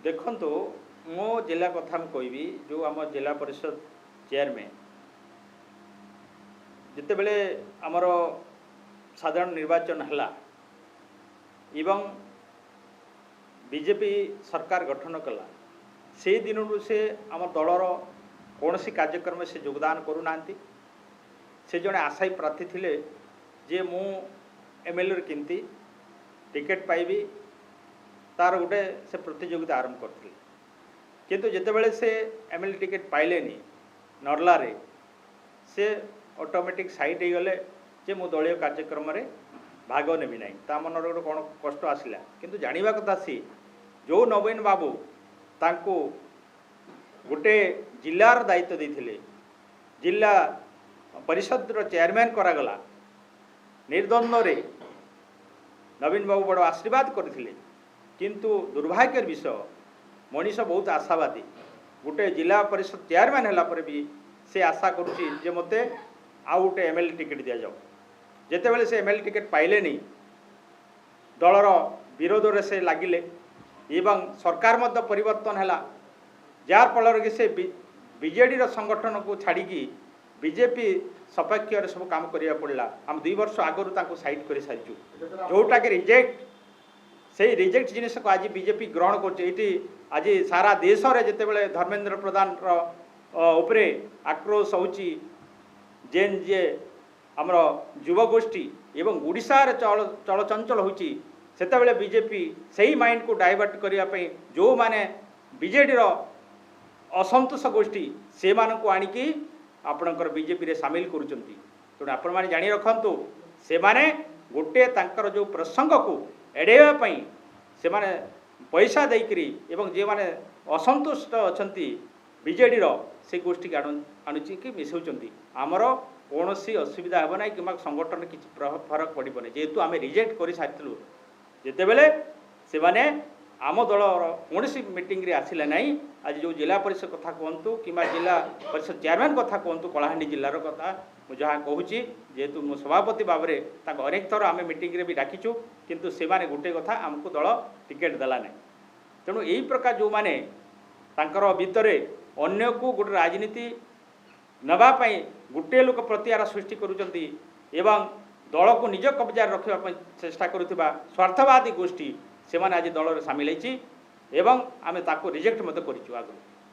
देखु मो जिला कथा कहबी जो आम जिला परिषद चेयरमैन जिते बड़े आमर साधारण निर्वाचन है एवं बीजेपी सरकार गठन कला से दिन से आम दलर कौन सी कार्यक्रम से योगदान करूना से जड़े आशायी प्रार्थी थिले जे मु एमएलए केमती टिकेट पाइबी तार गोटे से प्रतियोगिता आरंभ करते किंतु जितेबाला से एमएलए टिकेट पाइले नर्ला रे से ऑटोमेटिक साइड हो गले जे मु दलीय कार्यक्रम रे भाग नेबी ना ता मन गोटे कौन कष्ट आसला किंतु जानिबा कथा सी जो नवीन बाबू तांको गोटे जिलार दायित्व देथिले जिला परिषद चेयरमैन करागला निर्द्वंद्व रे नवीन बाबू बड़ आशीर्वाद करथिले किंतु दुर्भाग्यर विषय मनीष बहुत आशावादी गोटे जिला परिषद चेयरमैन है भी से आशा करुच्ची जे मते आउ गोटे एमएलए टिकेट दि जाओ जिते बड़े से एमएलए टिकेट पाइले नहीं दलर विरोध रे से लगिले एवं सरकार मध्य परिवर्तन है जार फल कि से बीजेडी संगठन को छाड़ी बीजेपी सपक्ष सब काम करा पड़ा आम 2 वर्ष आगु साइड कर सारी जोटा कि रिजेक्ट से रिजेक्ट जिनिस को आज बीजेपी ग्रहण कर आज सारा देश में जिते बड़े धर्मेंद्र प्रधान उपरे आक्रोश होची जेन जे आमर युवगोष्ठी एवं उड़ीसा चलचंचल होची सेतेबेले बीजेपी सही माइंड को डाइवर्ट करने जो माने बीजेडी असंतोष गोष्ठी से मानक आनिकी आपणकर बीजेपी रे सामिल करुचंती तेणु आपण माने जानी रखंतु से माने गोटे तांकर जो प्रसंग को एड़ेवा पई से माने पैसा देकरी एवं जे माने असंतुष्ट अछंती बीजेडी से गोष्ठी के आणुची कि मिसौचंती आमर कौन सी असुविधा हेब ना कि संगठन किसी फरक पड़े जेहेतु आम रिजेक्ट कर सारी जिते बेले से माने आम दलर कौन सी मीटिंग रे आसिले नहीं आज जो जिला परिषद कथा कहतु कि जिला परिषद चेयरमैन कथा कहतु कलाहांडी जिलार कथा मुझे जहाँ कहूँ जेहेतु मो सभापति भाव में अनेक थर आम मीटिंग रे भी डाकिचु किंतु से माने गोटे कथा आमको दल टिकेट देला नहीं तेणु यही प्रकार जो माने तांकर भितरे अन्य को गोटे राजनीति नवापाई गोटे लोक प्रतिहार सृष्टि करुचंती एवं दल को निज कब्जा रखा चेष्टा करुवा स्वार्थवादी गोष्ठी से माने आज दल सामिल एवं आमे ताको रिजेक्ट मत करिछु आगु।